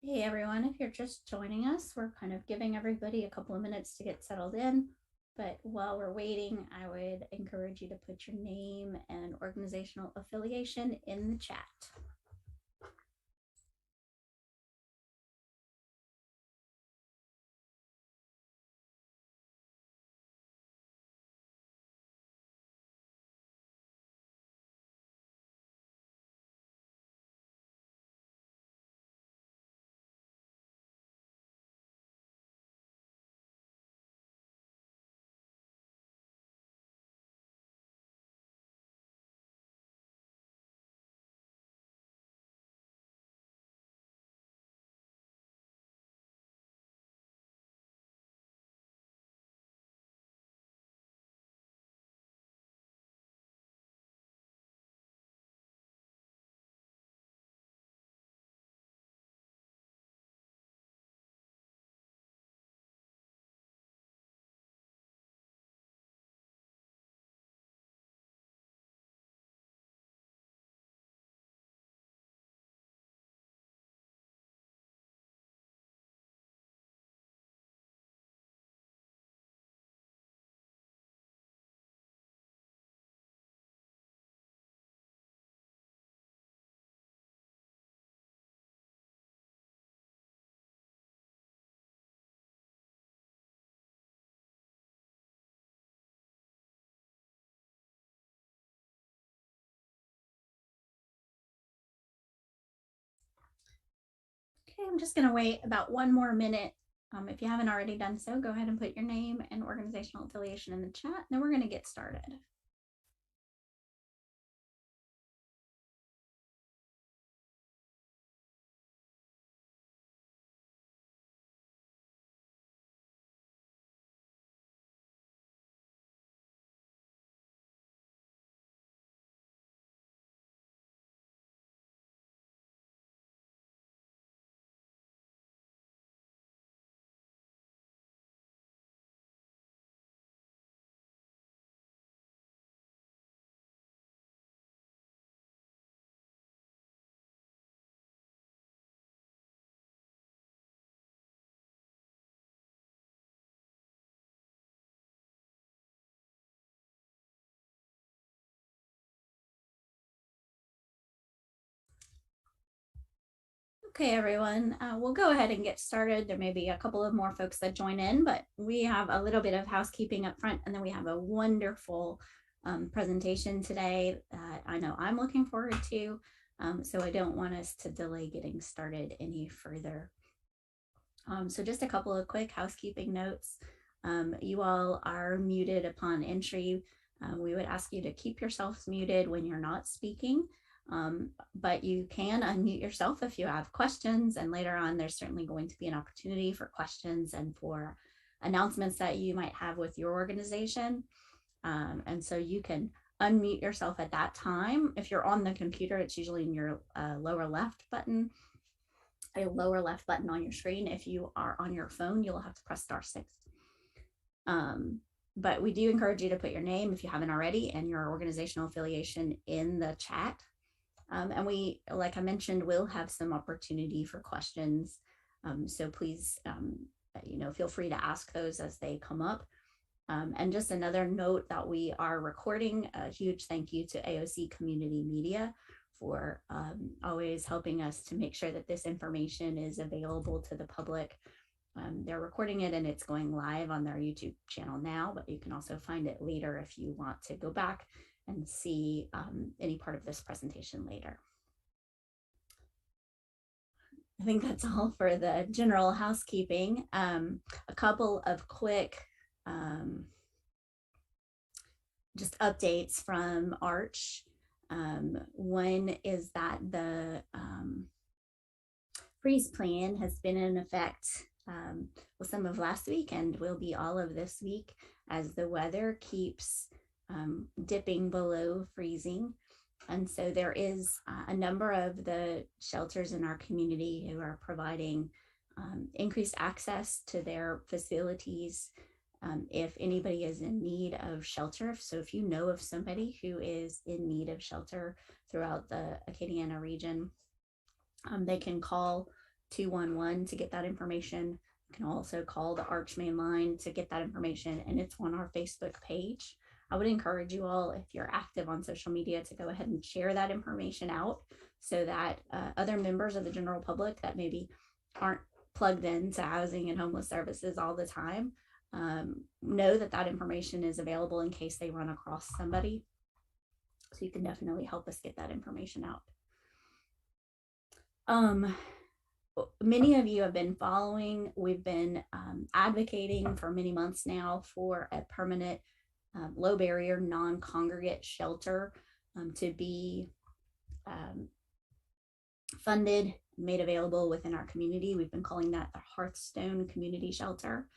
Hey everyone, if you're just joining us, we're kind of giving everybody a couple of minutes to get settled in. But while we're waiting, I would encourage you to put your name and organizational affiliation in the chat. Okay, I'm just going to wait about one more minute. If you haven't already done so, go ahead and put your name and organizational affiliation in the chat, and then we're going to get started. Okay, everyone, we'll go ahead and get started. There may be a couple of more folks that join in, but we have a little bit of housekeeping up front, and then we have a wonderful presentation today that I know I'm looking forward to. So I don't want us to delay getting started any further. So just a couple of quick housekeeping notes. You all are muted upon entry. We would ask you to keep yourselves muted when you're not speaking. But you can unmute yourself if you have questions, and later on there's certainly going to be an opportunity for questions and for announcements that you might have with your organization. And so you can unmute yourself at that time. If you're on the computer, it's usually in your lower left button, a lower left button on your screen. If you are on your phone, you'll have to press *6. But we do encourage you to put your name, if you haven't already, and your organizational affiliation in the chat. And we, like I mentioned, will have some opportunity for questions. So please, feel free to ask those as they come up. And just another note that we are recording. A huge thank you to AOC Community Media for always helping us to make sure that this information is available to the public. They're recording it and it's going live on their YouTube channel now, but you can also find it later if you want to go back and see any part of this presentation later. I think that's all for the general housekeeping. A couple of quick just updates from Arch. One is that the freeze plan has been in effect some of last week and will be all of this week as the weather keeps dipping below freezing. And so there is a number of the shelters in our community who are providing increased access to their facilities if anybody is in need of shelter. So if you know of somebody who is in need of shelter throughout the Acadiana region, they can call 211 to get that information. You can also call the Arch main line to get that information, and it's on our Facebook page. I would encourage you all, if you're active on social media, to go ahead and share that information out so that other members of the general public that maybe aren't plugged into housing and homeless services all the time know that that information is available in case they run across somebody. So you can definitely help us get that information out. Many of you have been following. We've been advocating for many months now for a permanent low barrier non-congregate shelter to be funded, made available within our community. We've been calling that the Hearthstone Community Shelter.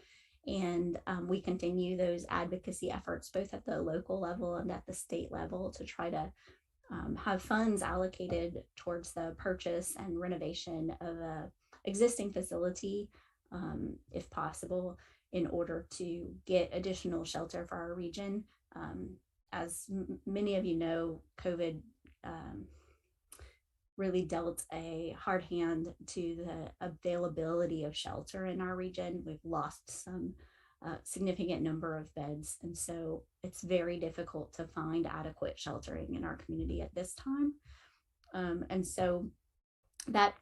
And we continue those advocacy efforts both at the local level and at the state level to try to have funds allocated towards the purchase and renovation of a existing facility, if possible, in order to get additional shelter for our region. As many of you know, COVID really dealt a hard hand to the availability of shelter in our region. We've lost some significant number of beds, and so it's very difficult to find adequate sheltering in our community at this time. And so that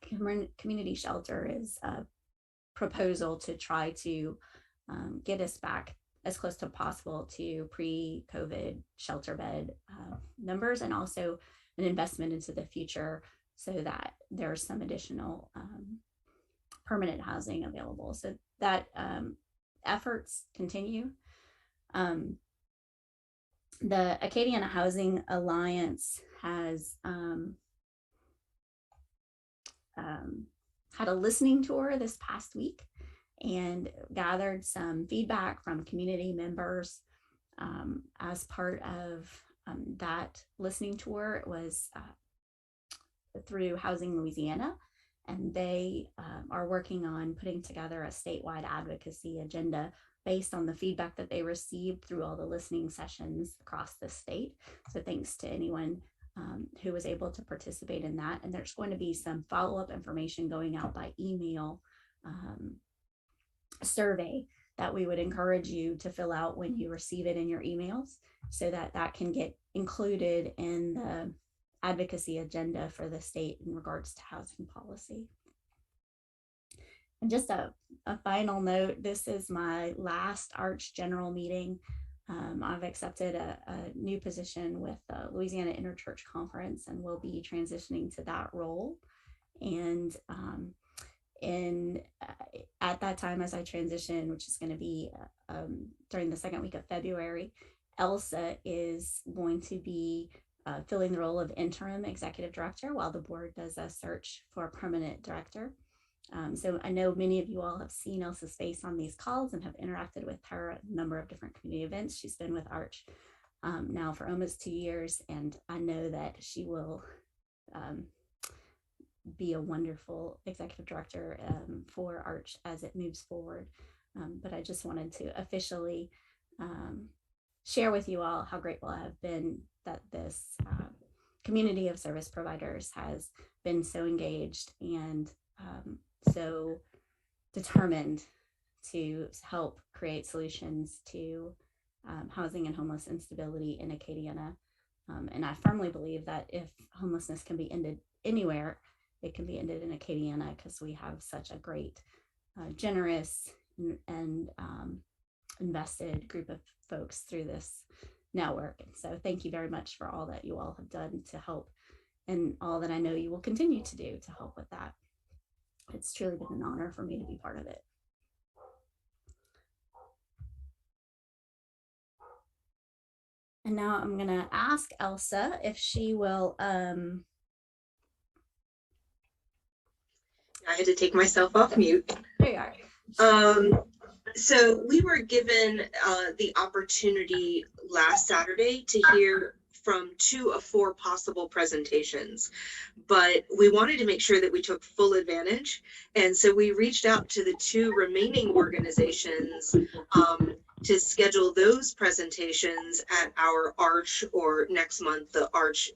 community shelter is a proposal to try to get us back as close to possible to pre-COVID shelter bed numbers, and also an investment into the future so that there's some additional permanent housing available. So that efforts continue. The Acadiana Housing Alliance has had a listening tour this past week and gathered some feedback from community members as part of that listening tour. It was through Housing Louisiana, and they are working on putting together a statewide advocacy agenda based on the feedback that they received through all the listening sessions across the state. So thanks to anyone who was able to participate in that. And there's going to be some follow-up information going out by email, survey that we would encourage you to fill out when you receive it in your emails, so that that can get included in the advocacy agenda for the state in regards to housing policy. And just a final note, this is my last Arch General meeting. I've accepted a new position with the Louisiana Interchurch Conference and will be transitioning to that role. And at that time, as I transition, which is going to be during the second week of February, Elsa is going to be filling the role of interim executive director while the board does a search for a permanent director. So I know many of you all have seen Elsa's face on these calls and have interacted with her at a number of different community events. She's been with Arch now for almost 2 years, and I know that she will be a wonderful executive director for Arch as it moves forward. But I just wanted to officially share with you all how grateful I have been that this community of service providers has been so engaged and so determined to help create solutions to housing and homeless instability in Acadiana. And I firmly believe that if homelessness can be ended anywhere, it can be ended in Acadiana, because we have such a great, generous and invested group of folks through this network. And so thank you very much for all that you all have done to help, and all that I know you will continue to do to help with that. It's truly been an honor for me to be part of it. And now I'm going to ask Elsa if she will. I had to take myself off mute. There you are. So we were given the opportunity last Saturday to hear from 2 of 4 possible presentations, but we wanted to make sure that we took full advantage. And so we reached out to the 2 remaining organizations to schedule those presentations at our ARCH, or next month, the ARCH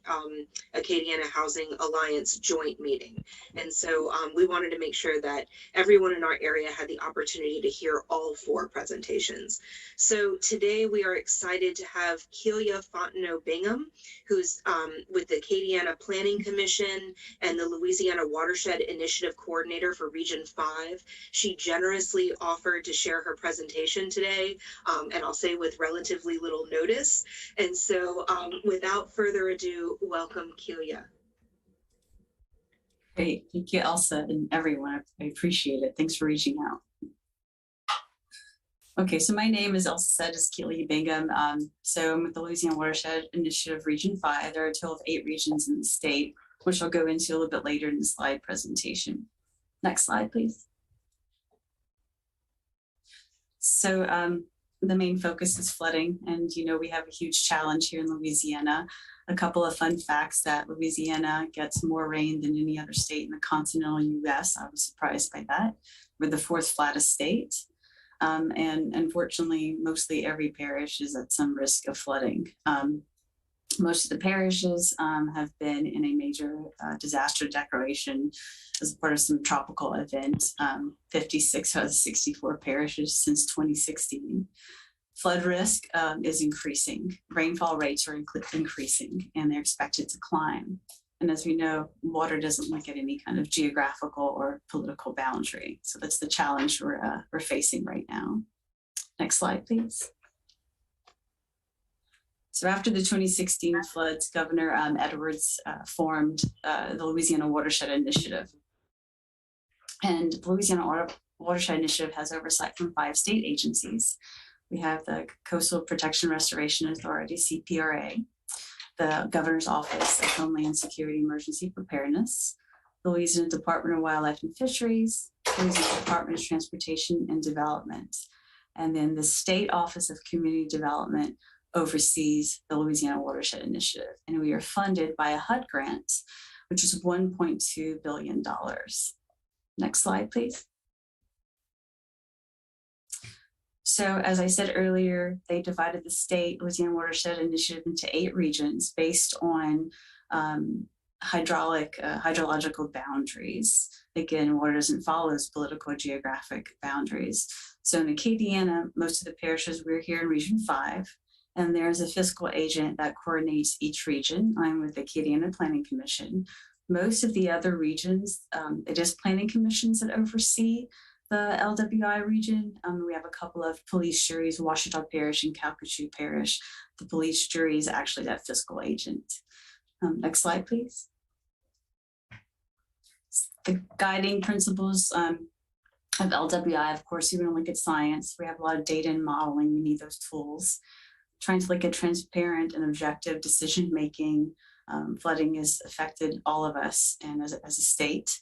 Acadiana Housing Alliance joint meeting. And so we wanted to make sure that everyone in our area had the opportunity to hear all 4 presentations. So today we are excited to have Kelia Fontenot Bingham, who's with the Acadiana Planning Commission and the Louisiana Watershed Initiative Coordinator for Region 5. She generously offered to share her presentation today, and I'll say with relatively little notice. And so without further ado, welcome, Kelia. Great, thank you, Elsa, and everyone. I appreciate it. Thanks for reaching out. Okay, so my name, as Elsa said, is Kelia Bingham. So I'm with the Louisiana Watershed Initiative Region 5. There are a total of 8 regions in the state, which I'll go into a little bit later in the slide presentation. Next slide, please. So the main focus is flooding, and we have a huge challenge here in Louisiana. A couple of fun facts: that Louisiana gets more rain than any other state in the continental US. I was surprised by that. We're the 4th flattest state. And unfortunately, mostly every parish is at some risk of flooding. Most of the parishes have been in a major disaster declaration as part of some tropical event. 56 out of 64 parishes since 2016. Flood risk is increasing. Rainfall rates are increasing, and they're expected to climb. And as we know, water doesn't look at any kind of geographical or political boundary. So that's the challenge we're facing right now. Next slide, please. So after the 2016 floods, Governor Edwards formed the Louisiana Watershed Initiative. And the Louisiana Watershed Initiative has oversight from 5 state agencies. We have the Coastal Protection Restoration Authority, CPRA, the Governor's Office of Homeland Security Emergency Preparedness, the Louisiana Department of Wildlife and Fisheries, the Louisiana Department of Transportation and Development, and then the State Office of Community Development oversees the Louisiana Watershed Initiative, and we are funded by a HUD grant, which is $1.2 billion. Next slide, please. So as I said earlier, they divided the state Louisiana Watershed Initiative into 8 regions based on hydrological boundaries. Again, water doesn't follow those political geographic boundaries. So in Acadiana, most of the parishes, we're here in Region 5, and there's a fiscal agent that coordinates each region. I'm with the Acadiana Planning Commission. Most of the other regions, it is planning commissions that oversee the LWI region. We have a couple of police juries, Washita Parish and Calcasieu Parish. The police jury is actually that fiscal agent. Next slide, please. The guiding principles of LWI, of course, you want to look at science. We have a lot of data and modeling. We need those tools. Trying to look at transparent and objective decision-making. Flooding has affected all of us and as a state.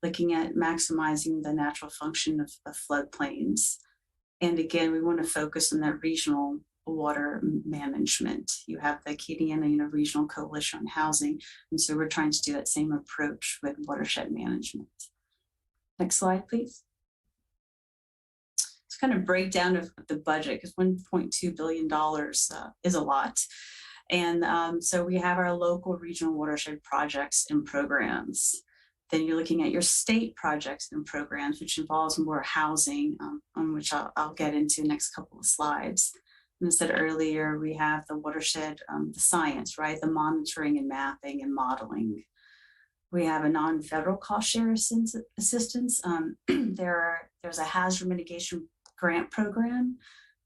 Looking at maximizing the natural function of floodplains. And again, we want to focus on that regional water management. You have the Acadiana Regional Coalition on Housing, and so we're trying to do that same approach with watershed management. Next slide, please. It's kind of breakdown of the budget, because $1.2 billion is a lot. And so we have our local regional watershed projects and programs. Then you're looking at your state projects and programs, which involves more housing, on which I'll get into the next couple of slides. And I said earlier, we have the watershed, the science, right? The monitoring and mapping and modeling. We have a non-federal cost share assistance. There's a hazard mitigation grant program,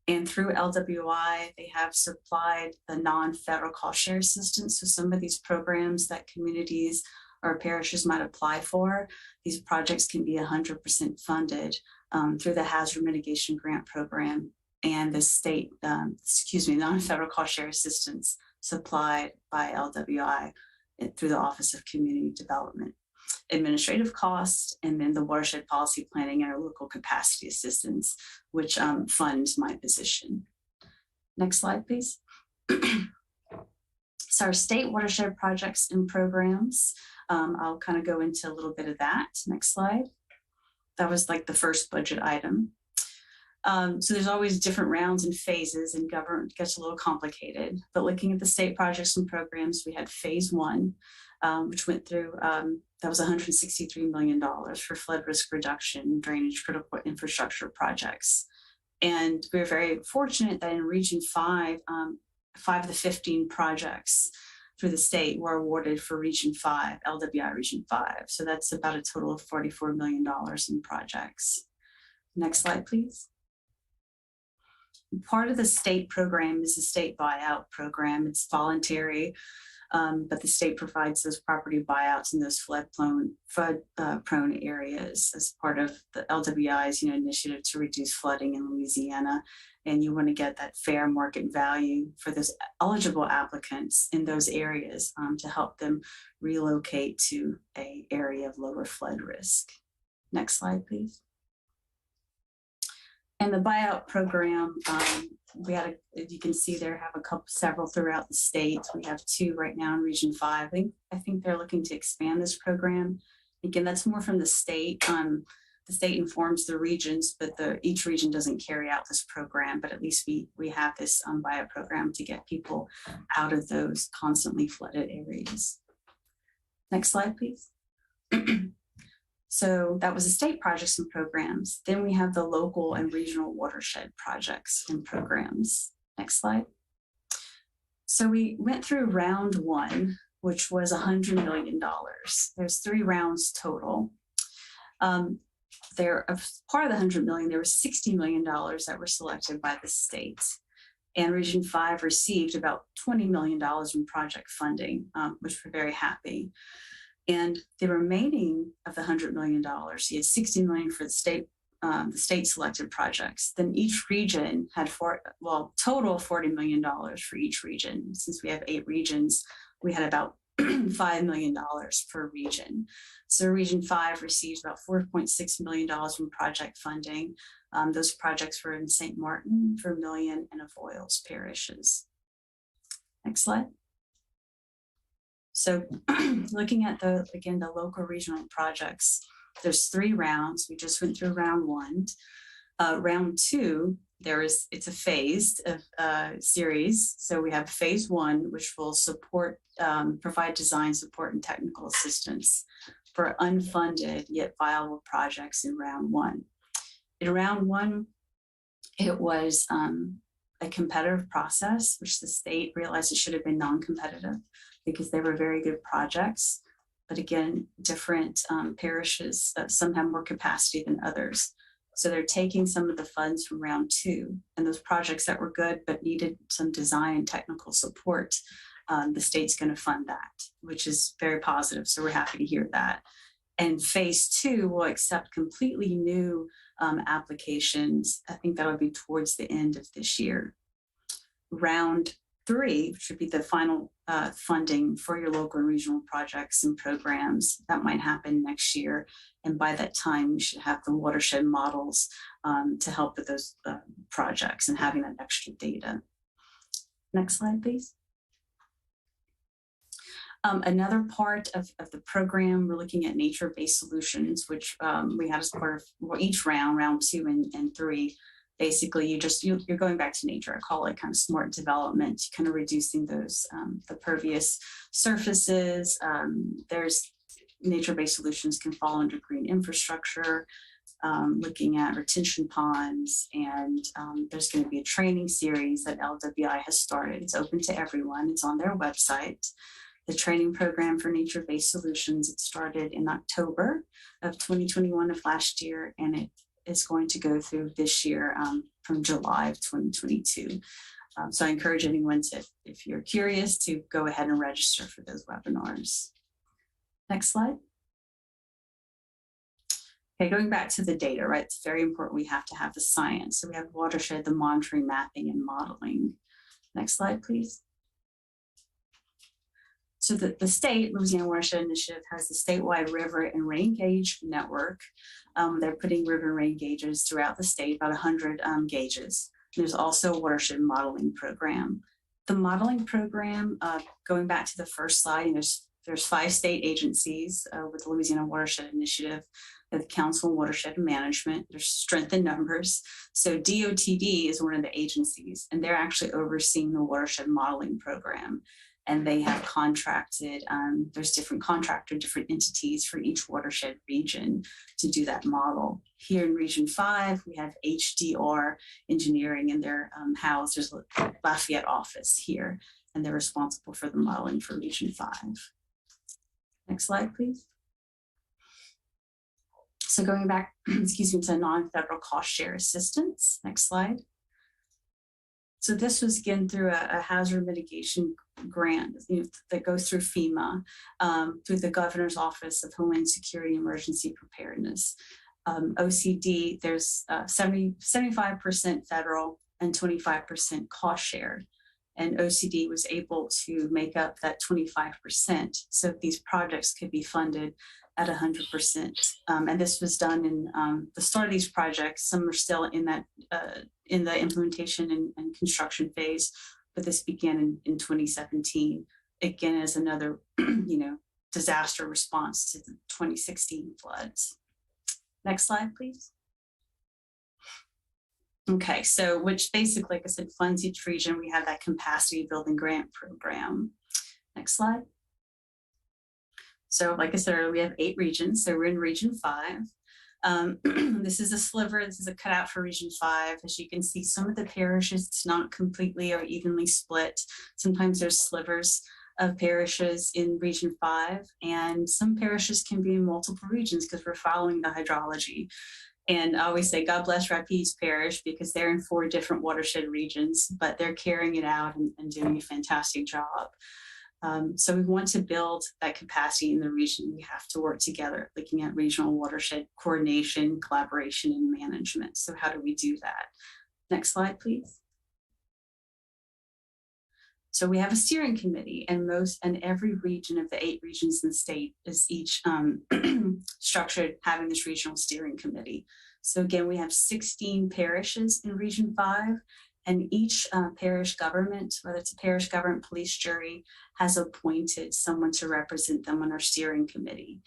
and through LWI, they have supplied the non-federal cost share assistance. So some of these programs that communities or parishes might apply for, these projects can be 100% funded through the hazard mitigation grant program and the state, non-federal cost share assistance supplied by LWI through the Office of Community Development. Administrative costs, and then the watershed policy planning and our local capacity assistance, which funds my position. Next slide, please. So our state watershed projects and programs, I'll kind of go into a little bit of that. Next slide. That was like the first budget item. So there's always different rounds and phases, and government gets a little complicated. But looking at the state projects and programs, we had phase one, which went through, that was $163 million for flood risk reduction, drainage, critical infrastructure projects. And we were very fortunate that in Region 5, 5 of the 15 projects through the state were awarded for Region 5, LWI Region 5. So that's about a total of $44 million in projects. Next slide, please. Part of the state program is the state buyout program. It's voluntary, but the state provides those property buyouts in those flood-prone areas as part of the LWI's initiative to reduce flooding in Louisiana. And you want to get that fair market value for those eligible applicants in those areas to help them relocate to an area of lower flood risk. Next slide, please. And the buyout program, we had, you can see there, have several throughout the state. We have 2 right now in Region 5. I think they're looking to expand this program. Again, that's more from the state. The state informs the regions, but each region doesn't carry out this program. But at least we have this buyout program to get people out of those constantly flooded areas. Next slide, please. So that was the state projects and programs. Then we have the local and regional watershed projects and programs. Next slide. So we went through round 1, which was $100 million. There's 3 rounds total. There, part of the $100 million, there was $60 million that were selected by the state. And Region 5 received about $20 million in project funding, which we're very happy. And the remaining of the $100 million, you had $60 million for the state selected projects. Then each region had total $40 million for each region. Since we have 8 regions, we had about $5 million per region. So Region 5 received about $4.6 million in project funding. Those projects were in St. Martin, Vermilion, and Avoyelles parishes. Next slide. So looking at the local regional projects, there's 3 rounds. We just went through round 1. Round 2, it's a phased series. So we have phase 1, which will provide design support and technical assistance for unfunded yet viable projects in round 1. In round 1, it was a competitive process, which the state realized it should have been non-competitive because they were very good projects. But again, different parishes, some have more capacity than others. So they're taking some of the funds from round 2, and those projects that were good but needed some design and technical support, the state's going to fund that, which is very positive. So we're happy to hear that. And phase 2 will accept completely new applications. I think that'll be towards the end of this year. Round 3, which would be the final funding for your local and regional projects and programs, that might happen next year. And by that time, we should have the watershed models to help with those projects and having that extra data. Next slide, please. Another part of the program, we're looking at nature-based solutions, which we have as part of each round 2 and 3. Basically, you're going back to nature. I call it kind of smart development, kind of reducing those the pervious surfaces. There's nature-based solutions can fall under green infrastructure, looking at retention ponds, and there's going to be a training series that LWI has started. It's open to everyone. It's on their website. The training program for nature-based solutions, it started in October of 2021 of last year, and it is going to go through this year from July of 2022. So I encourage anyone to, if you're curious, to go ahead and register for those webinars. Next slide. Okay, going back to the data, right? It's very important. We have to have the science. So we have watershed, the monitoring, mapping, and modeling. Next slide, please. So the state, Louisiana Watershed Initiative, has the statewide river and rain gauge network. They're putting river and rain gauges throughout the state, about 100 gauges. There's also a watershed modeling program. The modeling program, going back to the first slide, there's There's 5 state agencies with the Louisiana Watershed Initiative, the Council on Watershed Management. There's strength in numbers. So DOTD is one of the agencies, and they're actually overseeing the watershed modeling program. And they have contracted, there's different entities for each watershed region to do that model. Here in Region 5, we have HDR Engineering, and they're housed, there's a Lafayette office here, and they're responsible for the modeling for Region 5. Next slide, please. So going back, excuse me, to non-federal cost share assistance. Next slide. So this was again through a hazard mitigation grant, that goes through FEMA, through the Governor's Office of Homeland Security Emergency Preparedness. OCD, there's 75% federal and 25% cost share. And OCD was able to make up that 25%. So these projects could be funded at 100%. And this was done in the start of these projects. Some are still in that in the implementation and construction phase, but this began in 2017. Again, as another disaster response to the 2016 floods. Next slide, please. Okay, so which basically, like I said, funds each region. We have that capacity building grant program. Next slide. So like I said earlier, we have 8 regions. So we're in Region 5. This is a sliver. This is a cutout for Region 5. As you can see, some of the parishes, it's not completely or evenly split. Sometimes there's slivers of parishes in Region 5, and some parishes can be in multiple regions because we're following the hydrology. And I always say, God bless Rapides Parish, because they're in 4 different watershed regions, but they're carrying it out and doing a fantastic job. So we want to build that capacity in the region. We have to work together, looking at regional watershed coordination, collaboration, and management. So how do we do that? Next slide, please. So we have a steering committee, and every region of the 8 regions in the state is each structured having this regional steering committee. So again, we have 16 parishes in Region 5, and each parish government, whether it's a parish government police jury, has appointed someone to represent them on our steering committee.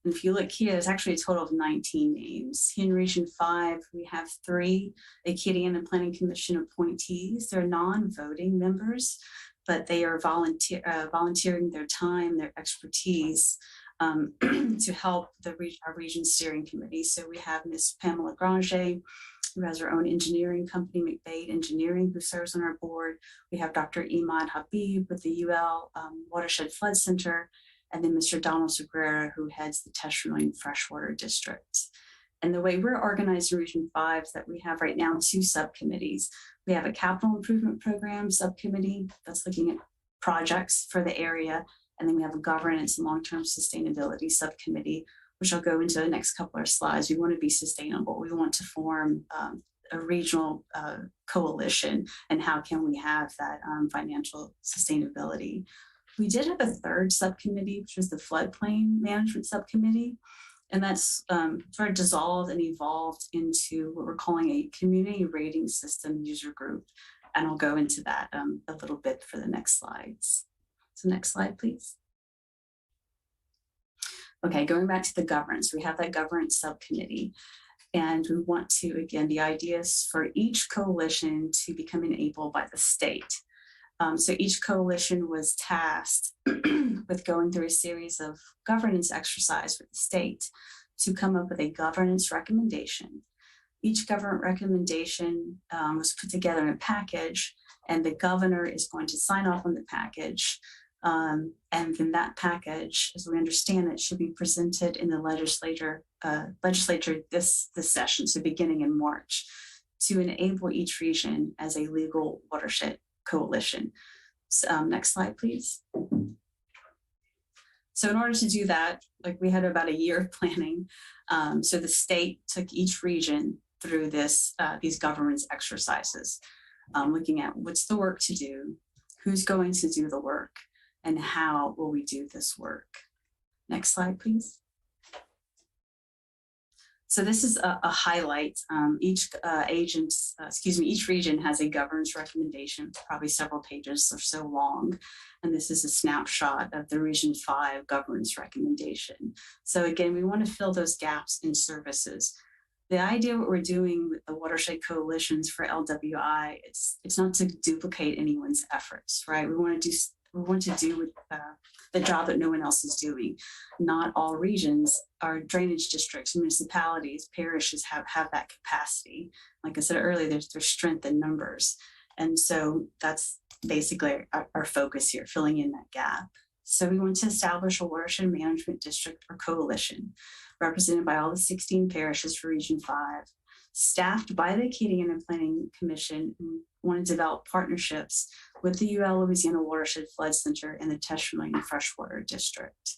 And if you look here, there's actually a total of 19 names. Here in Region 5, we have 3 Acadiana Planning Commission appointees. They're non-voting members, but they are volunteering their time, their expertise to help our region steering committee. So we have Ms. Pamela Granger, who has her own engineering company, McBade Engineering, who serves on our board. We have Dr. Imad Habib with the UL Watershed Flood Center, and then Mr. Donald Segura, who heads the Tesh-Vermilion Freshwater District. And the way we're organized in Region 5 is that we have right now 2 subcommittees. We have a capital improvement program subcommittee that's looking at projects for the area. And then we have a governance and long-term sustainability subcommittee, which I'll go into the next couple of slides. We want to be sustainable. We want to form a regional coalition, and how can we have that financial sustainability. We did have a 3rd subcommittee, which was the floodplain management subcommittee. And that's sort of dissolved and evolved into what we're calling a community rating system user group. And I'll go into that a little bit for the next slides. So next slide, please. Okay, going back to the governance, we have that governance subcommittee. And we want to, again, the idea is for each coalition to become enabled by the state. So each coalition was tasked with going through a series of governance exercise with the state to come up with a governance recommendation. Each government recommendation was put together in a package, and the governor is going to sign off on the package. And then that package, as we understand it, should be presented in the legislature this session, so beginning in March, to enable each region as a legal watershed coalition. So, next slide, please. So in order to do that, like, we had about a year of planning. So the state took each region through these governance exercises, looking at what's the work to do, who's going to do the work, and how will we do this work. Next slide, please. So this is a highlight. Each region has a governance recommendation, probably several pages or so long. And this is a snapshot of the Region 5 governance recommendation. So again, we want to fill those gaps in services. The idea what we're doing with the watershed coalitions for LWI, it's not to duplicate anyone's efforts, right? We want to do the job that no one else is doing. Not all regions, our drainage districts, municipalities, parishes have that capacity. Like I said earlier, there's strength in numbers. And so that's basically our focus here, filling in that gap. So we want to establish a watershed management district or coalition represented by all the 16 parishes for Region 5, staffed by the Acadiana Planning Commission, who want to develop partnerships with the UL Louisiana Watershed Flood Center and the Tesh Freshwater District.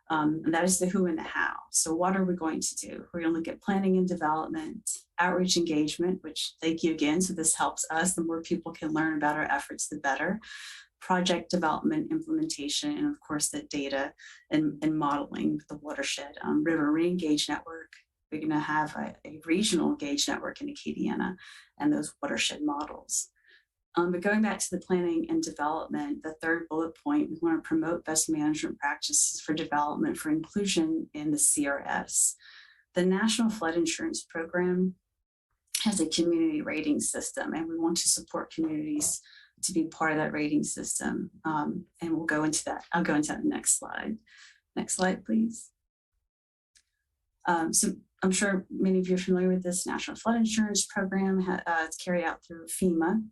And that is the who and the how. So what are we going to do? We're going to look at planning and development, outreach engagement, which thank you again. So this helps us. The more people can learn about our efforts, the better. Project development, implementation, and of course the data and modeling the watershed. River Re-Engage Network. We're going to have a regional engage network in Acadiana and those watershed models. But going back to the planning and development, the third bullet point, we want to promote best management practices for development for inclusion in the CRS. The National Flood Insurance Program has a community rating system, and we want to support communities to be part of that rating system. And we'll go into that. I'll go into that next slide. Next slide, please. So I'm sure many of you are familiar with this National Flood Insurance Program. It's carried out through FEMA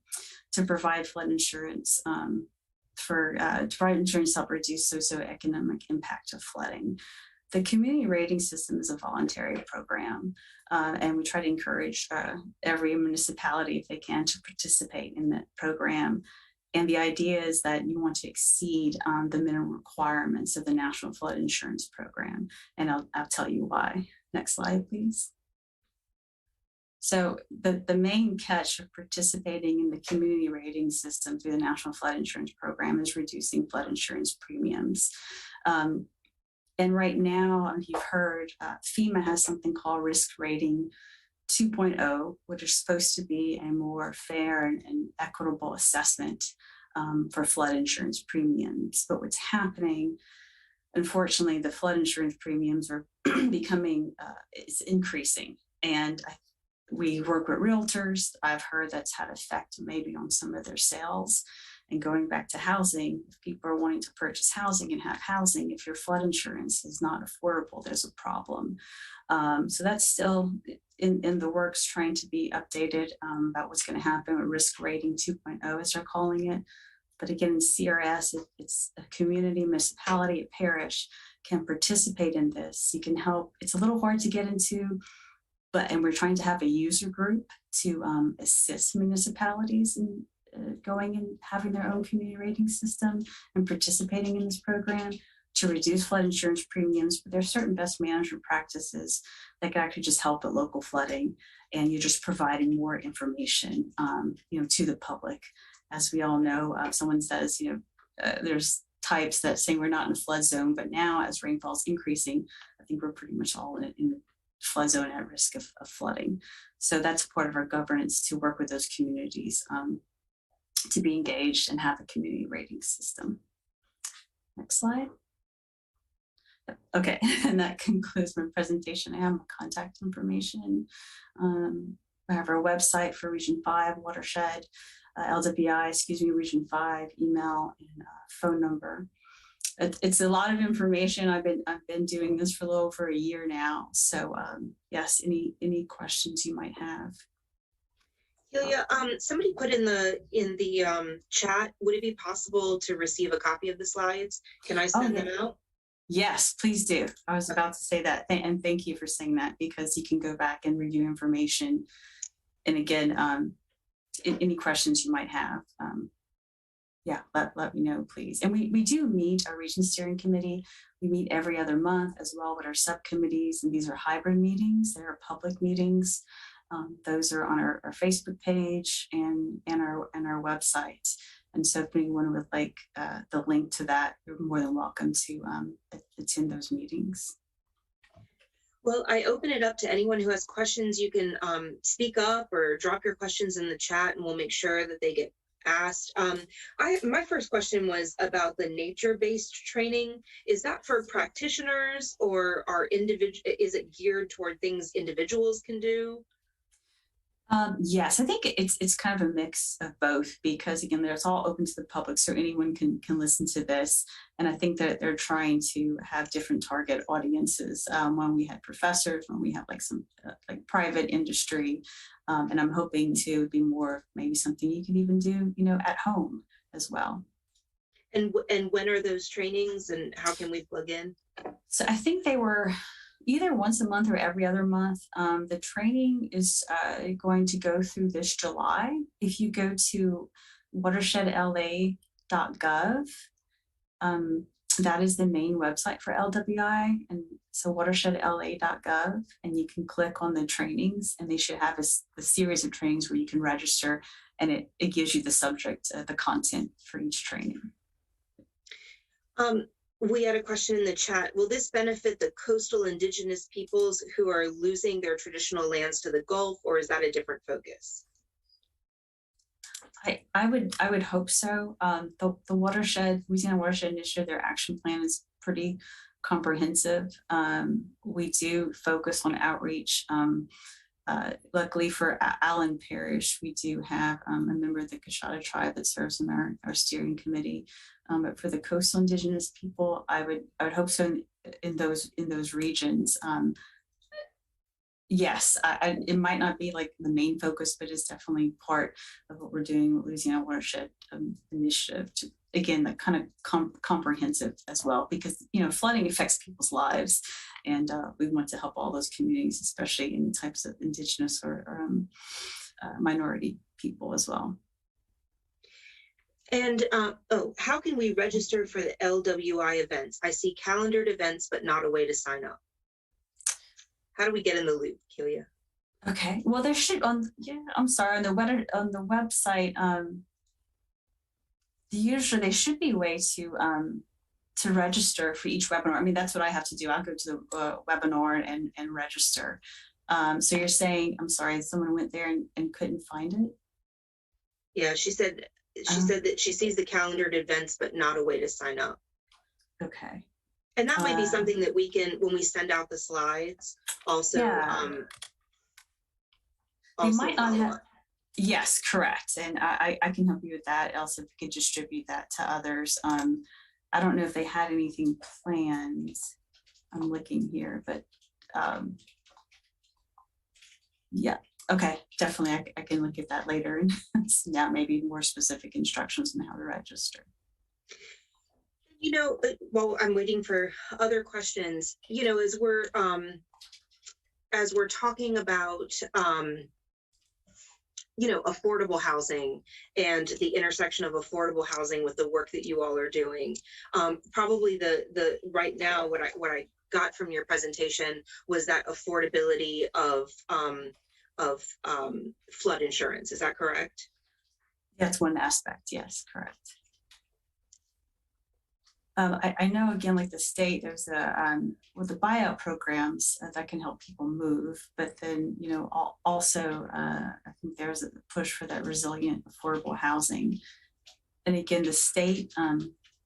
to provide flood insurance to provide insurance to help reduce socioeconomic impact of flooding. The community rating system is a voluntary program, and we try to encourage every municipality, if they can, to participate in that program. And the idea is that you want to exceed the minimum requirements of the National Flood Insurance Program. And I'll tell you why. Next slide, please. So the main catch of participating in the community rating system through the National Flood Insurance Program is reducing flood insurance premiums. And right now, you've heard FEMA has something called Risk Rating 2.0, which is supposed to be a more fair and equitable assessment for flood insurance premiums. But what's happening, unfortunately, the flood insurance premiums are becoming, it's increasing. And we work with realtors. I've heard that's had effect maybe on some of their sales. And going back to housing, if people are wanting to purchase housing and have housing, if your flood insurance is not affordable, there's a problem. So that's still in the works, trying to be updated about what's going to happen with Risk Rating 2.0, as they're calling it. But again, in CRS, it's a community, municipality, a parish can participate in this. You can help. It's a little hard to get into, and we're trying to have a user group to assist municipalities in going and having their own community rating system and participating in this program to reduce flood insurance premiums. But there are certain best management practices that can actually just help with local flooding, and you're just providing more information, to the public. As we all know, someone says, there's types that say we're not in a flood zone, but now as rainfall is increasing, I think we're pretty much all in the flood zone at risk of flooding. So that's part of our governance, to work with those communities to be engaged and have a community rating system. Next slide. Okay, and that concludes my presentation. I have my contact information. I have our website for Region 5 Watershed, LWI, Region 5, email, and phone number. It's a lot of information. I've been doing this for a little over a year now. So yes, any questions you might have. Kelia, somebody put in the chat, would it be possible to receive a copy of the slides? Can I send them out? Yes, please do. I was about to say that, and thank you for saying that, because you can go back and review information. And again, any questions you might have, let me know, please. And we do meet our region steering committee. We meet every other month as well with our subcommittees, and these are hybrid meetings. They're public meetings. Those are on our Facebook page and our website. And so if anyone would like the link to that, you're more than welcome to attend those meetings. Well, I open it up to anyone who has questions. You can speak up or drop your questions in the chat, and we'll make sure that they get asked. My first question was about the nature-based training. Is that for practitioners, or is it geared toward things individuals can do? Yes, I think it's kind of a mix of both, because again, it's all open to the public, so anyone can listen to this. And I think that they're trying to have different target audiences. When we had professors, when we have like some like private industry, and I'm hoping to be more maybe something you can even do, at home as well. And when are those trainings, and how can we plug in? So I think they were either once a month or every other month. The training is going to go through this July. If you go to watershedla.gov, that is the main website for LWI. And so watershedla.gov, and you can click on the trainings, and they should have a series of trainings where you can register, and it gives you the subject, the content for each training. We had a question in the chat. Will this benefit the coastal indigenous peoples who are losing their traditional lands to the Gulf, or is that a different focus? I would hope so. The Louisiana Watershed Initiative, their action plan is pretty comprehensive. We do focus on outreach. Luckily for Allen Parish, we do have a member of the Coshada tribe that serves in our steering committee. But for the coastal indigenous people, I would hope so in those regions. Yes, it might not be like the main focus, but it's definitely part of what we're doing with Louisiana Watershed Initiative. Again, that kind of comprehensive as well, because flooding affects people's lives, and we want to help all those communities, especially in types of indigenous or minority people as well. And how can we register for the LWI events? I see calendared events, but not a way to sign up. How do we get in the loop, Kelia? Okay, well, there should I'm sorry, on the website. Usually there should be a way to register for each webinar. I mean, that's what I have to do. I'll go to the webinar and register. So you're saying, I'm sorry, someone went there and couldn't find it? Yeah, she said that she sees the calendared events, but not a way to sign up. Okay. And that might be something that we can, when we send out the slides, also. Yeah. They might not have. Yes, correct. And I can help you with that. Also, if we could distribute that to others. I don't know if they had anything planned. I'm looking here, but yeah. Okay, definitely. I can look at that later and now maybe more specific instructions on how to register. While I'm waiting for other questions, as we're talking about, affordable housing and the intersection of affordable housing with the work that you all are doing, probably the right now what I got from your presentation was that affordability of flood insurance. Is that correct? That's one aspect. Yes, correct. I know, again, like the state, there's with the buyout programs that can help people move, but then, also I think there's a push for that resilient, affordable housing. And again, the state,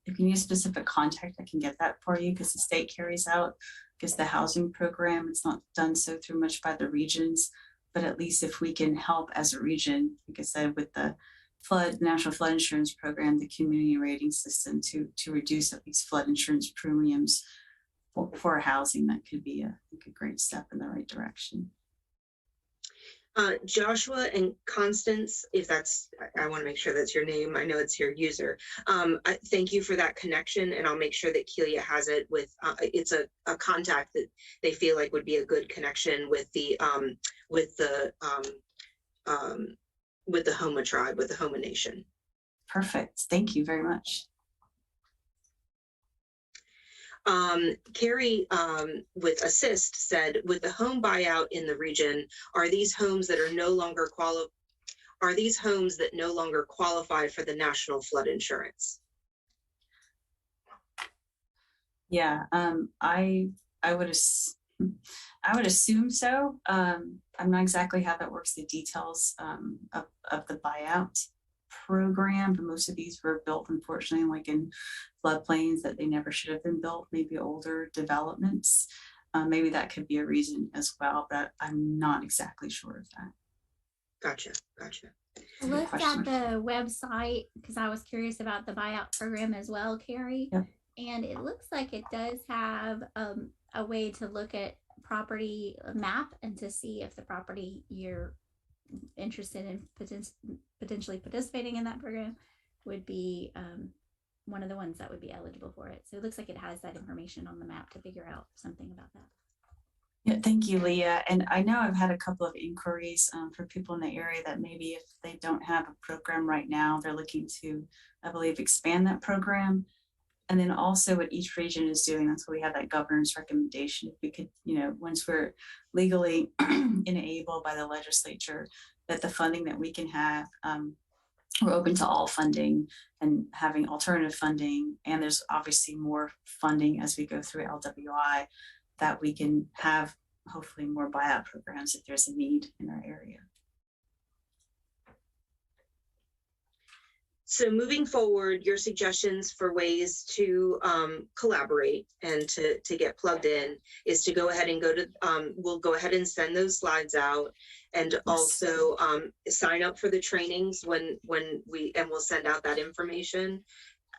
if you need a specific contact, I can get that for you, because the state carries out, because the housing program, it's not done so through much by the regions, but at least if we can help as a region, like I said, with the National Flood Insurance Program, the community rating system to reduce at least flood insurance premiums for housing, that could be a great step in the right direction. Joshua and Constance, I want to make sure that's your name. I know it's your user. Thank you for that connection, and I'll make sure that Kelia has it with, it's a contact that they feel like would be a good connection with the Homa tribe, with the Homa Nation. Perfect. Thank you very much. Carrie with Assist said, with the home buyout in the region, are these homes that no longer qualify for the national flood insurance? Yeah, I would I would assume so. I'm not exactly how that works, the details of the buyout program, but most of these were built, unfortunately, like in floodplains that they never should have been built, maybe older developments. Maybe that could be a reason as well, but I'm not exactly sure of that. Gotcha. I looked at the website because I was curious about the buyout program as well, Carrie. Yep. And it looks like it does have a way to look at property map and to see if the property you're interested in potentially participating in that program would be one of the ones that would be eligible for it. So it looks like it has that information on the map to figure out something about that. Yeah, thank you, Leah. And I know I've had a couple of inquiries for people in the area that maybe if they don't have a program right now, they're looking to, I believe, expand that program. And then also what each region is doing, that's why we have that governor's recommendation. If we could, once we're legally enabled by the legislature, that the funding that we can have, we're open to all funding and having alternative funding. And there's obviously more funding as we go through LWI that we can have hopefully more buyout programs if there's a need in our area. So moving forward, your suggestions for ways to collaborate and to get plugged in is to go ahead and we'll go ahead and send those slides out, and yes, also sign up for the trainings when we'll send out that information,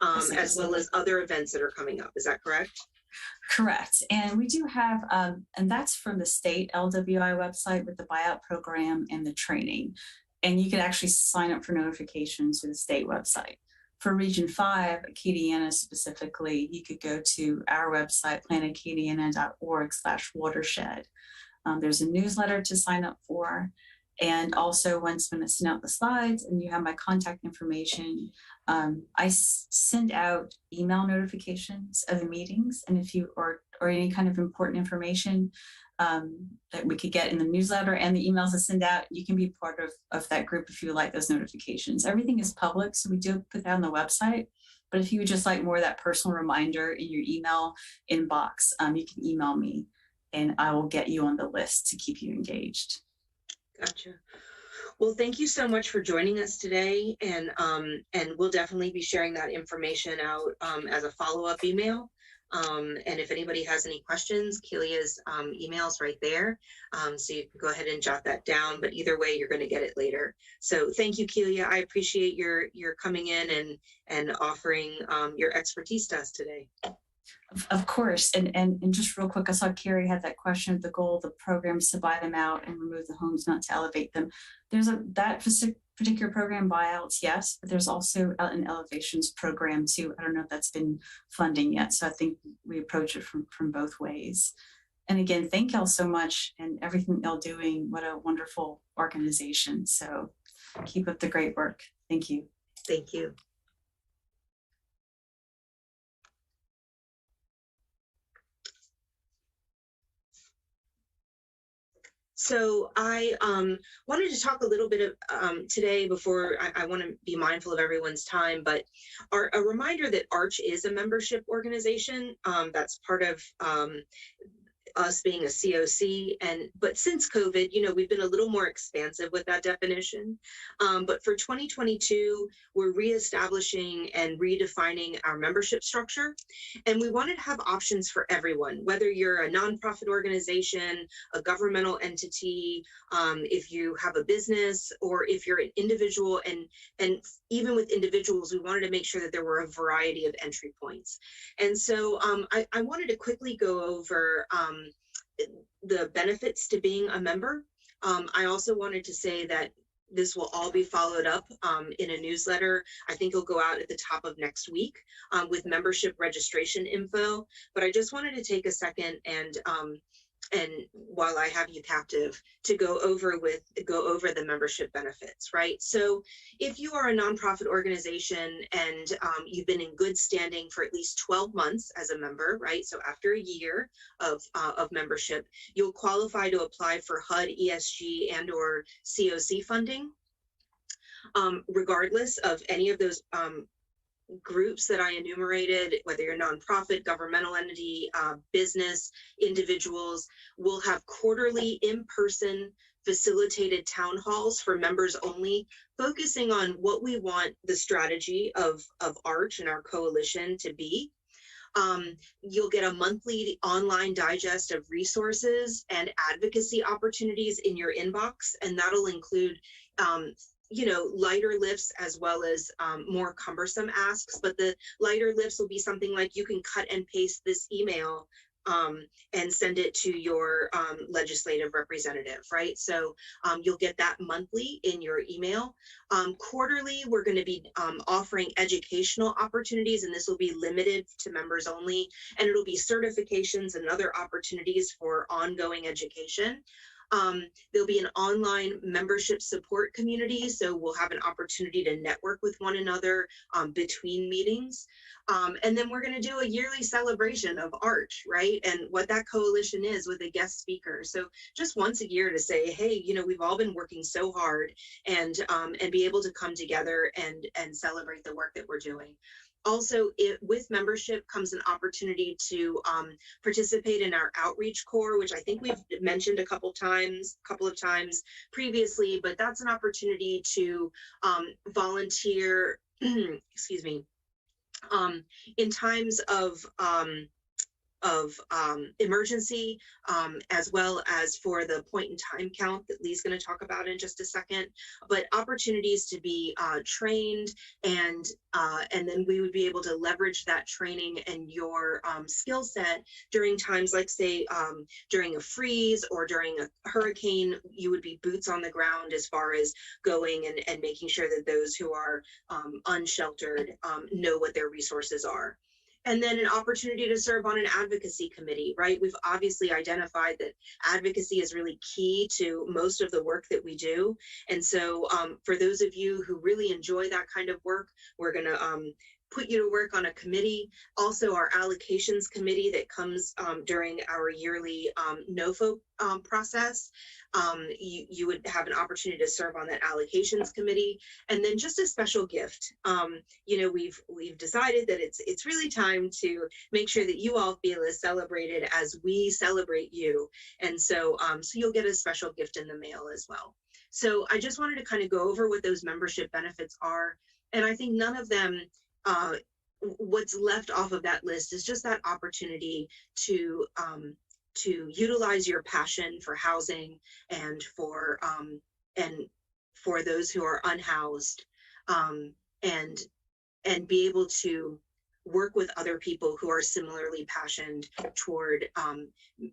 as well as other events that are coming up. Is that correct? Correct. And we do have, and that's from the state LWI website with the buyout program and the training. And you could actually sign up for notifications through the state website. For Region 5, Acadiana specifically, you could go to our website, planacadiana.org/watershed. There's a newsletter to sign up for. And also when I send out the slides and you have my contact information, I send out email notifications of the meetings. And if you, or any kind of important information that we could get in the newsletter and the emails I send out, you can be part of that group if you would like those notifications. Everything is public, so we do put that on the website. But if you would just like more of that personal reminder in your email inbox, you can email me and I will get you on the list to keep you engaged. Gotcha. Well, thank you so much for joining us today, and we'll definitely be sharing that information out as a follow-up email. And if anybody has any questions, Kelia's email's right there, so you can go ahead and jot that down. But either way, you're going to get it later. So thank you, Kelia. I appreciate your coming in and offering your expertise to us today. Of course, and just real quick, I saw Carrie had that question of the goal of the program is to buy them out and remove the homes, not to elevate them. There's that particular program, buyouts, yes, but there's also an elevations program too. I don't know if that's been funding yet, so I think we approach it from both ways. And again, thank y'all so much and everything y'all doing. What a wonderful organization. So keep up the great work. Thank you. Thank you. So I wanted to talk a little bit of today before I want to be mindful of everyone's time, but a reminder that ARCH is a membership organization that's part of us being a COC, but since COVID, we've been a little more expansive with that definition. But for 2022, we're reestablishing and redefining our membership structure. And we wanted to have options for everyone, whether you're a nonprofit organization, a governmental entity, if you have a business, or if you're an individual. And even with individuals, we wanted to make sure that there were a variety of entry points. And so I wanted to quickly go over the benefits to being a member. I also wanted to say that this will all be followed up in a newsletter. I think it'll go out at the top of next week with membership registration info. But I just wanted to take a second and while I have you captive, to go over the membership benefits, right? So if you are a nonprofit organization and you've been in good standing for at least 12 months as a member, right? So after a year of membership, you'll qualify to apply for HUD, ESG, and or COC funding, regardless of any of those groups that I enumerated, whether you're nonprofit, governmental entity, business, individuals, will have quarterly in-person facilitated town halls for members only, focusing on what we want the strategy of ARCH and our coalition to be. You'll get a monthly online digest of resources and advocacy opportunities in your inbox, and that'll include lighter lifts as well as more cumbersome asks. But the lighter lifts will be something like you can cut and paste this email and send it to your legislative representative, right? So you'll get that monthly in your email. Quarterly, we're going to be offering educational opportunities, and this will be limited to members only, and it'll be certifications and other opportunities for ongoing education. There'll be an online membership support community, so we'll have an opportunity to network with one another between meetings. And then we're going to do a yearly celebration of ARCH, right? And what that coalition is with a guest speaker. So just once a year to say, hey, we've all been working so hard, and be able to come together and celebrate the work that we're doing. Also, with membership comes an opportunity to participate in our outreach corps, which I think we've mentioned a couple of times previously, but that's an opportunity to volunteer, excuse me, in times of emergency, as well as for the point in time count that Lee's going to talk about in just a second, but opportunities to be trained, and then we would be able to leverage that training and your skill set during times like, say, during a freeze or during a hurricane. You would be boots on the ground as far as going and making sure that those who are unsheltered know what their resources are. And then an opportunity to serve on an advocacy committee, right? We've obviously identified that advocacy is really key to most of the work that we do. And so for those of you who really enjoy that kind of work, we're gonna put you to work on a committee. Also, our allocations committee that comes during our yearly NOFO process. You would have an opportunity to serve on that allocations committee. And then just a special gift. We've decided that it's really time to make sure that you all feel as celebrated as we celebrate you. And so you'll get a special gift in the mail as well. So I just wanted to kind of go over what those membership benefits are. And I think none of them, what's left off of that list is just that opportunity to utilize your passion for housing and for those who are unhoused, and be able to work with other people who are similarly passionate toward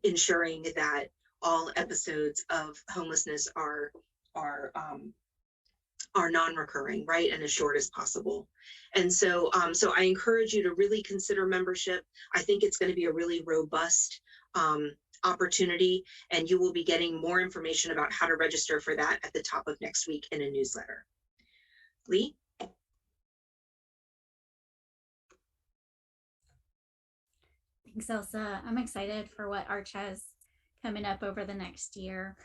ensuring that all episodes of homelessness are non-recurring, right, and as short as possible. And so I encourage you to really consider membership. I think it's going to be a really robust opportunity, and you will be getting more information about how to register for that at the top of next week in a newsletter. Lee? Thanks, Elsa. I'm excited for what ARCH has coming up over the next year.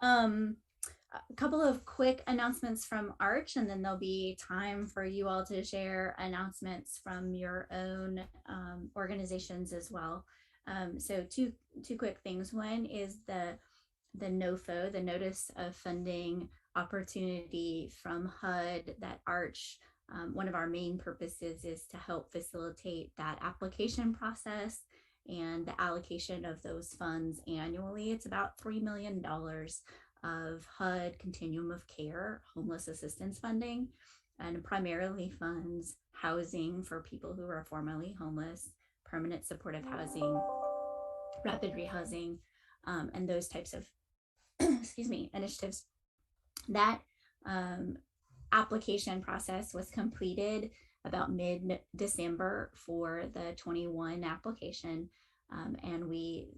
A couple of quick announcements from ARCH, and then there'll be time for you all to share announcements from your own organizations as well. So two quick things. One is the NOFO, the Notice of Funding Opportunity from HUD that ARCH, one of our main purposes is to help facilitate that application process and the allocation of those funds annually. It's about $3 million of HUD Continuum of Care homeless assistance funding, and primarily funds housing for people who are formerly homeless, permanent supportive housing, rapid rehousing, and those types of initiatives. That application process was completed about mid-December for the 21 application, and we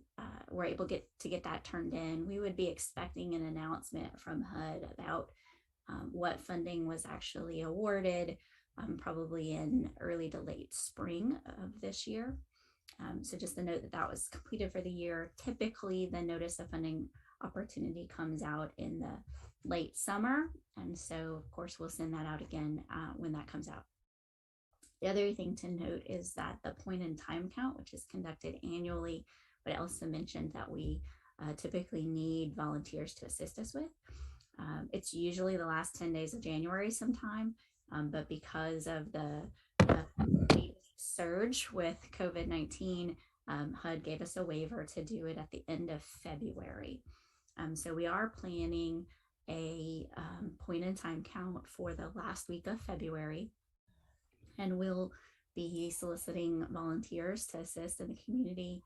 were able to get that turned in. We would be expecting an announcement from HUD about what funding was actually awarded, probably in early to late spring of this year. So just a note that was completed for the year. Typically, the Notice of Funding Opportunity comes out in the late summer, and so of course we'll send that out again when that comes out. The other thing to note is that the point in time count, which is conducted annually, but I also mentioned that we typically need volunteers to assist us with. It's usually the last 10 days of January sometime, but because of the surge with COVID-19, HUD gave us a waiver to do it at the end of February. So we are planning a point in time count for the last week of February, and we'll be soliciting volunteers to assist in the community.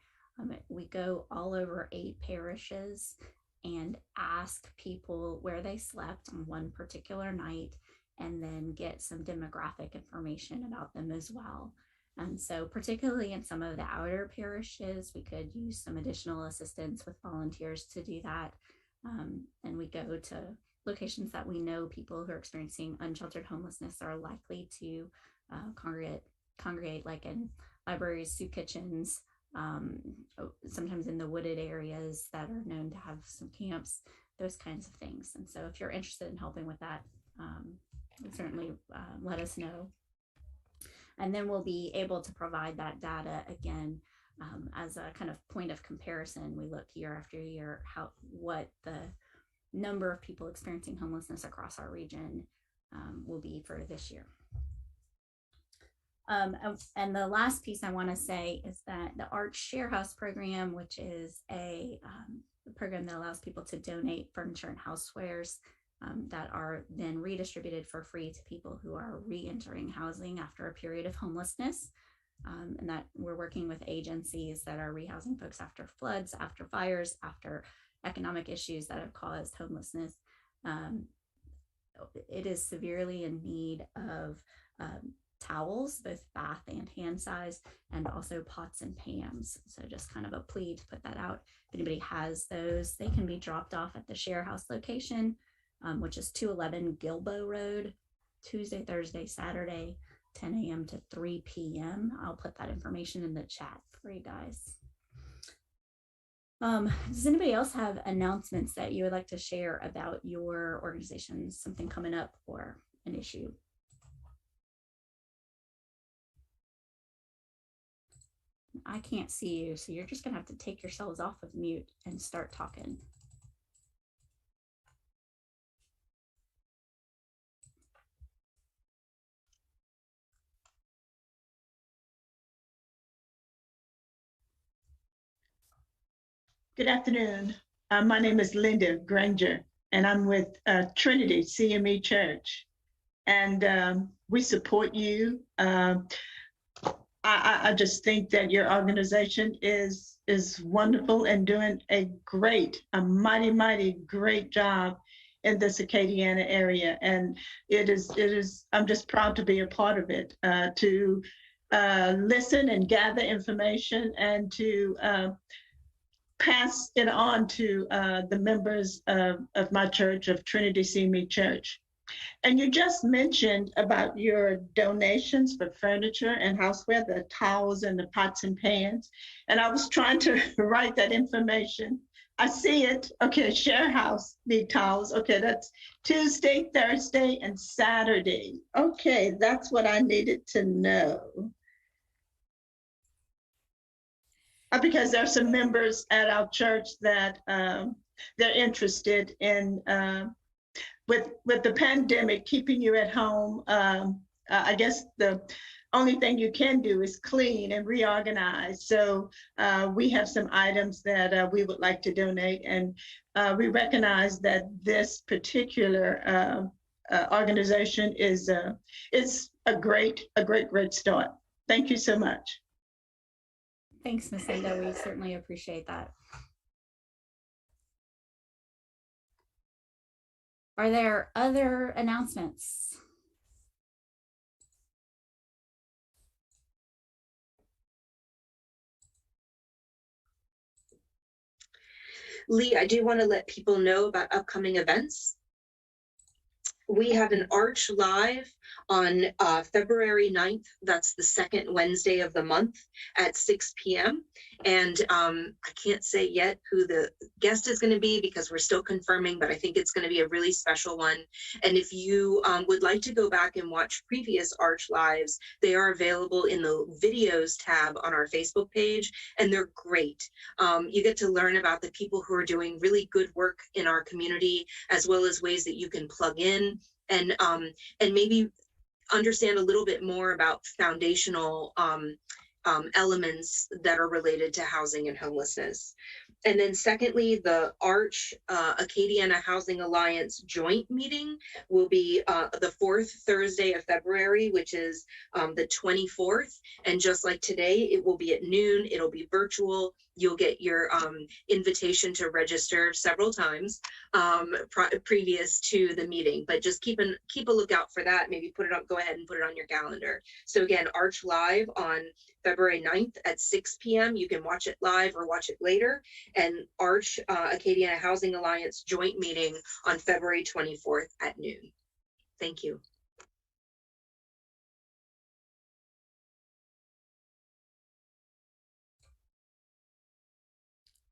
We go all over 8 parishes and ask people where they slept on one particular night, and then get some demographic information about them as well. And so particularly in some of the outer parishes, we could use some additional assistance with volunteers to do that. And we go to locations that we know people who are experiencing unsheltered homelessness are likely to congregate, like in libraries, soup kitchens, sometimes in the wooded areas that are known to have some camps, those kinds of things. And so if you're interested in helping with that, certainly let us know. And then we'll be able to provide that data again as a kind of point of comparison. We look year after year what the number of people experiencing homelessness across our region will be for this year. And the last piece I want to say is that the Arts Share House program, which is a program that allows people to donate furniture and housewares that are then redistributed for free to people who are re-entering housing after a period of homelessness. And that we're working with agencies that are rehousing folks after floods, after fires, after economic issues that have caused homelessness. It is severely in need of towels, both bath and hand size, and also pots and pans. So just kind of a plea to put that out. If anybody has those, they can be dropped off at the Share House location, which is 211 Gilbo Road, Tuesday, Thursday, Saturday, 10 a.m. to 3 p.m. I'll put that information in the chat for you guys. Does anybody else have announcements that you would like to share about your organization, something coming up or an issue? I can't see you, so you're just gonna have to take yourselves off of mute and start talking. Good afternoon. My name is Linda Granger, and I'm with Trinity CME Church, and we support you. I just think that your organization is wonderful and doing a mighty great job in this Acadiana area, and it is. I'm just proud to be a part of it, to listen and gather information and to pass it on to the members of my church, of Trinity CME Church. And you just mentioned about your donations for furniture and houseware, the towels and the pots and pans. And I was trying to write that information. I see it. Okay, Share House need towels. Okay, that's Tuesday, Thursday, and Saturday. Okay, that's what I needed to know. Because there are some members at our church that they're interested in, with the pandemic keeping you at home. I guess the only thing you can do is clean and reorganize. So we have some items that we would like to donate, and we recognize that this particular organization is a great start. Thank you so much. Thanks, Ms. Linda. We certainly appreciate that. Are there other announcements? Lee, I do want to let people know about upcoming events. We have an Arch Live on February 9th. That's the second Wednesday of the month at 6 p.m. And I can't say yet who the guest is going to be because we're still confirming, but I think it's going to be a really special one. And if you would like to go back and watch previous Arch Lives, they are available in the videos tab on our Facebook page, and they're great. You get to learn about the people who are doing really good work in our community, as well as ways that you can plug in and maybe understand a little bit more about foundational elements that are related to housing and homelessness. And then secondly, the Arch Acadiana Housing Alliance joint meeting will be the fourth Thursday of February, which is the 24th. And just like today, it will be at noon. It'll be virtual. You'll get your invitation to register several times previous to the meeting, but just keep a lookout for that. Maybe go ahead and put it on your calendar. So again, Arch Live on February 9th at 6 p.m. You can watch it live or watch it later. And Arch Acadiana Housing Alliance joint meeting on February 24th at noon. Thank you.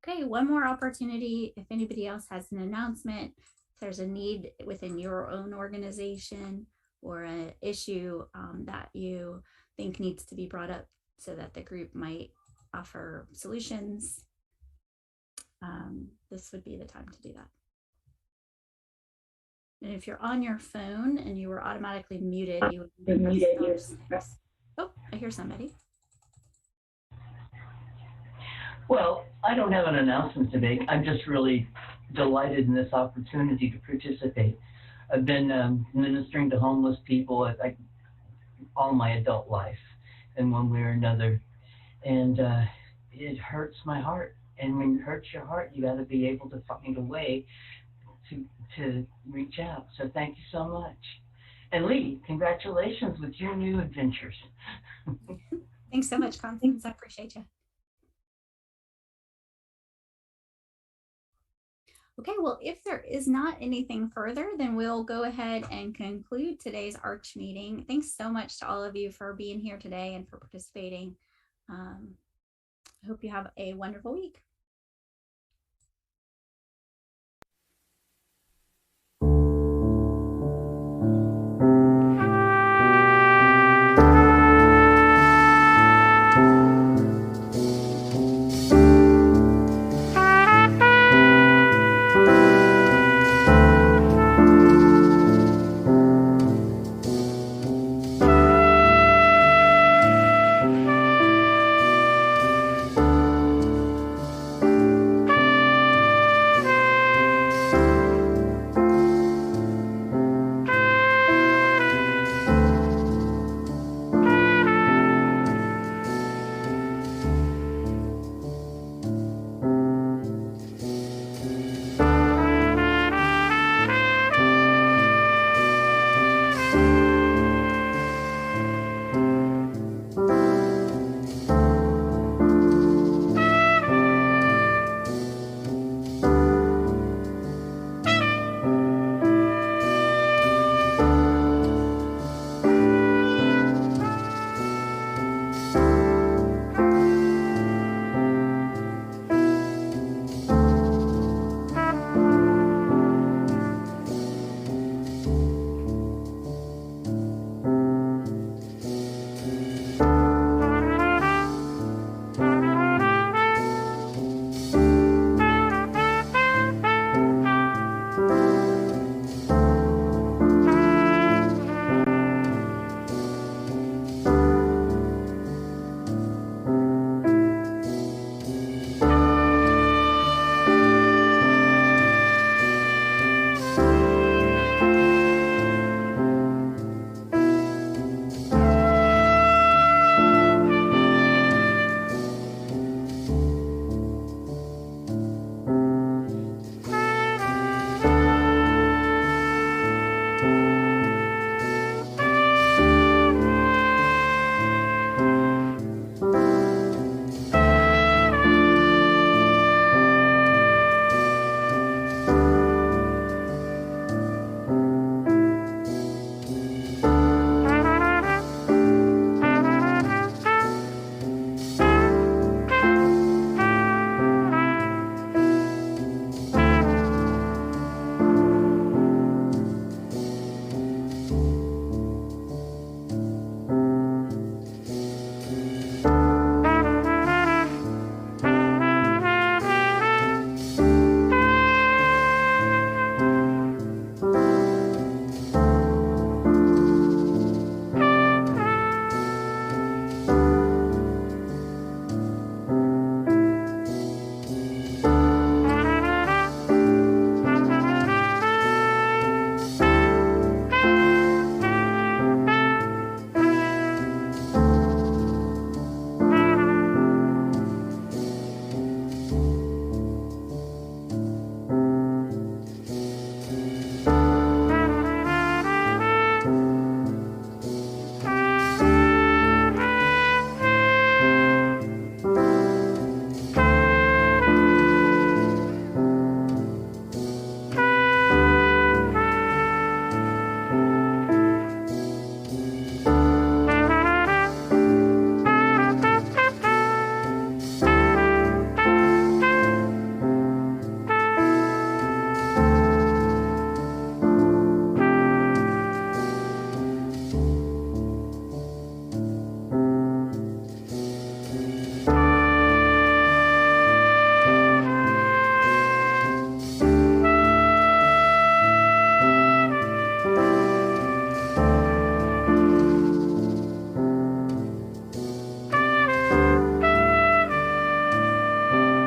Okay, one more opportunity. If anybody else has an announcement, if there's a need within your own organization or an issue that you think needs to be brought up so that the group might offer solutions, this would be the time to do that. And if you're on your phone and you were automatically muted, you would be muted. Oh, I hear somebody. Well, I don't have an announcement to make. I'm just really delighted in this opportunity to participate. I've been ministering to homeless people all my adult life in one way or another. And it hurts my heart. And when it hurts your heart, you got to be able to find a way to reach out. So thank you so much. And Lee, congratulations with your new adventures. Thanks so much, Constance. I appreciate you. Okay, well, if there is not anything further, then we'll go ahead and conclude today's Arch meeting. Thanks so much to all of you for being here today and for participating. I hope you have a wonderful week.